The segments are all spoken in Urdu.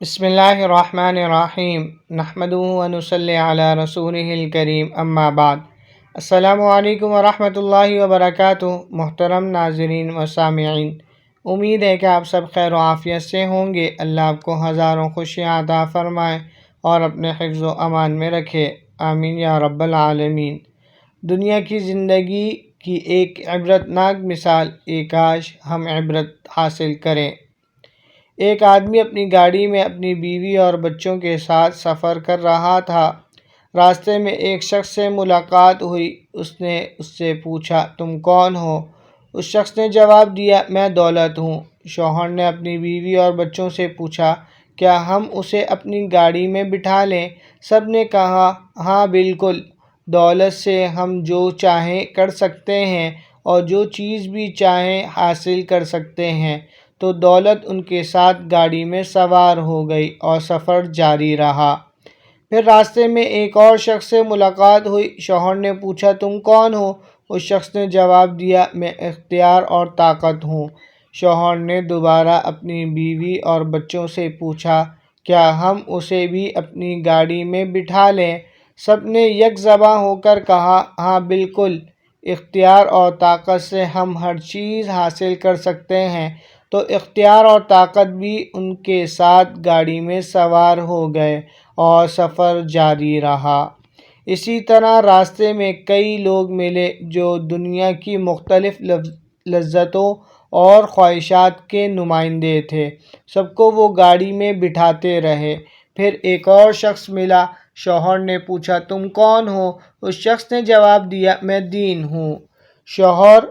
بسم اللہ الرحمن الرحیم نحمدہ و نصلی علی رسولہ الکریم اما بعد السلام علیکم ورحمۃ اللہ وبرکاتہ۔ محترم ناظرین و سامعین، امید ہے کہ آپ سب خیر و عافیت سے ہوں گے۔ اللہ آپ کو ہزاروں خوشیاں عطا فرمائے اور اپنے حفظ و امان میں رکھے، آمین یا رب العالمین۔ دنیا کی زندگی کی ایک عبرتناک مثال، کاش ہم عبرت حاصل کریں۔ ایک آدمی اپنی گاڑی میں اپنی بیوی اور بچوں کے ساتھ سفر کر رہا تھا۔ راستے میں ایک شخص سے ملاقات ہوئی۔ اس نے اس سے پوچھا، تم کون ہو؟ اس شخص نے جواب دیا، میں دولت ہوں۔ شوہر نے اپنی بیوی اور بچوں سے پوچھا، کیا ہم اسے اپنی گاڑی میں بٹھا لیں؟ سب نے کہا، ہاں بالکل، دولت سے ہم جو چاہیں کر سکتے ہیں اور جو چیز بھی چاہیں حاصل کر سکتے ہیں۔ تو دولت ان کے ساتھ گاڑی میں سوار ہو گئی اور سفر جاری رہا۔ پھر راستے میں ایک اور شخص سے ملاقات ہوئی۔ شوہر نے پوچھا، تم کون ہو؟ اس شخص نے جواب دیا، میں اختیار اور طاقت ہوں۔ شوہر نے دوبارہ اپنی بیوی اور بچوں سے پوچھا، کیا ہم اسے بھی اپنی گاڑی میں بٹھا لیں؟ سب نے یک زباں ہو کر کہا، ہاں بالکل، اختیار اور طاقت سے ہم ہر چیز حاصل کر سکتے ہیں۔ تو اختیار اور طاقت بھی ان کے ساتھ گاڑی میں سوار ہو گئے اور سفر جاری رہا۔ اسی طرح راستے میں کئی لوگ ملے جو دنیا کی مختلف لذتوں اور خواہشات کے نمائندے تھے۔ سب کو وہ گاڑی میں بٹھاتے رہے۔ پھر ایک اور شخص ملا۔ شوہر نے پوچھا، تم کون ہو؟ اس شخص نے جواب دیا، میں دین ہوں۔ شوہر،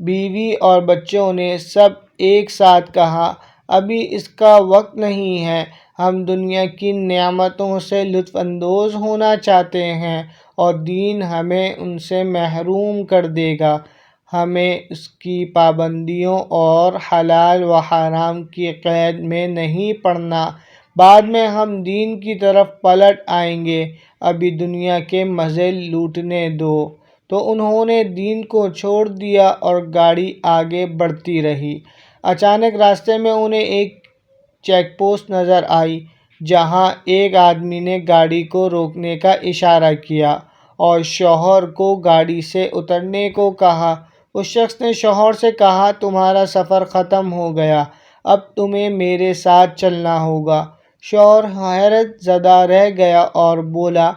بیوی اور بچوں نے سب ایک ساتھ کہا، ابھی اس کا وقت نہیں ہے، ہم دنیا کی نعمتوں سے لطف اندوز ہونا چاہتے ہیں اور دین ہمیں ان سے محروم کر دے گا۔ ہمیں اس کی پابندیوں اور حلال و حرام کی قید میں نہیں پڑنا، بعد میں ہم دین کی طرف پلٹ آئیں گے، ابھی دنیا کے مزے لوٹنے دو۔ تو انہوں نے دین کو چھوڑ دیا اور گاڑی آگے بڑھتی رہی۔ اچانک راستے میں انہیں ایک چیک پوسٹ نظر آئی، جہاں ایک آدمی نے گاڑی کو روکنے کا اشارہ کیا اور شوہر کو گاڑی سے اترنے کو کہا۔ اس شخص نے شوہر سے کہا، تمہارا سفر ختم ہو گیا، اب تمہیں میرے ساتھ چلنا ہوگا۔ شوہر حیرت زدہ رہ گیا اور بولا،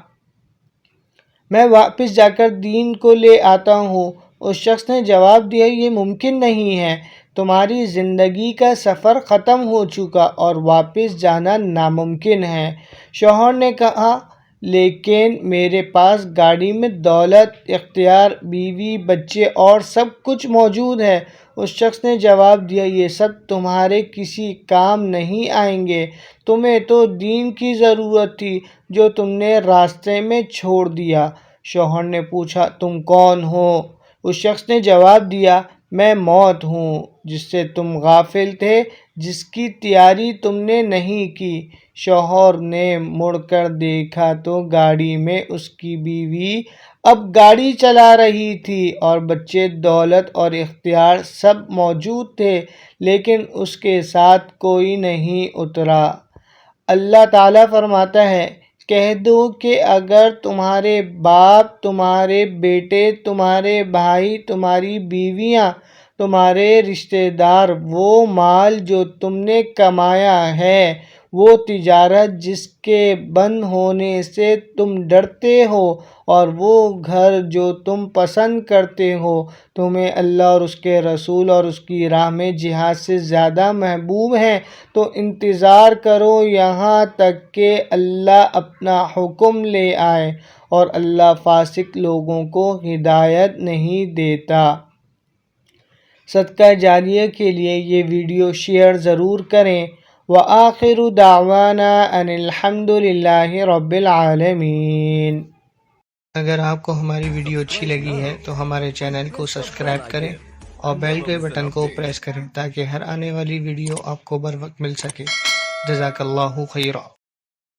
میں واپس جا کر دین کو لے آتا ہوں۔ اس شخص نے جواب دیا، یہ ممکن نہیں ہے، تمہاری زندگی کا سفر ختم ہو چکا اور واپس جانا ناممکن ہے۔ شوہر نے کہا، لیکن میرے پاس گاڑی میں دولت، اختیار، بیوی، بچے اور سب کچھ موجود ہے۔ اس شخص نے جواب دیا، یہ سب تمہارے کسی کام نہیں آئیں گے، تمہیں تو دین کی ضرورت تھی جو تم نے راستے میں چھوڑ دیا۔ شوہر نے پوچھا، تم کون ہو؟ اس شخص نے جواب دیا، میں موت ہوں، جس سے تم غافل تھے، جس کی تیاری تم نے نہیں کی۔ شوہر نے مڑ کر دیکھا تو گاڑی میں اس کی بیوی اب گاڑی چلا رہی تھی اور بچے، دولت اور اختیار سب موجود تھے، لیکن اس کے ساتھ کوئی نہیں اترا۔ اللہ تعالیٰ فرماتا ہے، کہہ دو کہ اگر تمہارے باپ، تمہارے بیٹے، تمہارے بھائی، تمہاری بیویاں، تمہارے رشتہ دار، وہ مال جو تم نے کمایا ہے، وہ تجارت جس کے بند ہونے سے تم ڈرتے ہو، اور وہ گھر جو تم پسند کرتے ہو، تمہیں اللہ اور اس کے رسول اور اس کی راہ میں جہاد سے زیادہ محبوب ہیں، تو انتظار کرو یہاں تک کہ اللہ اپنا حکم لے آئے، اور اللہ فاسق لوگوں کو ہدایت نہیں دیتا۔ صدقہ جاریہ کے لیے یہ ویڈیو شیئر ضرور کریں۔ وآخر دعوانا ان الحمد للہ رب العالمین۔ اگر آپ کو ہماری ویڈیو اچھی لگی ہے تو ہمارے چینل کو سبسکرائب کریں اور بیل کے بٹن کو پریس کریں تاکہ ہر آنے والی ویڈیو آپ کو بر وقت مل سکے۔ جزاک اللہ خیرا۔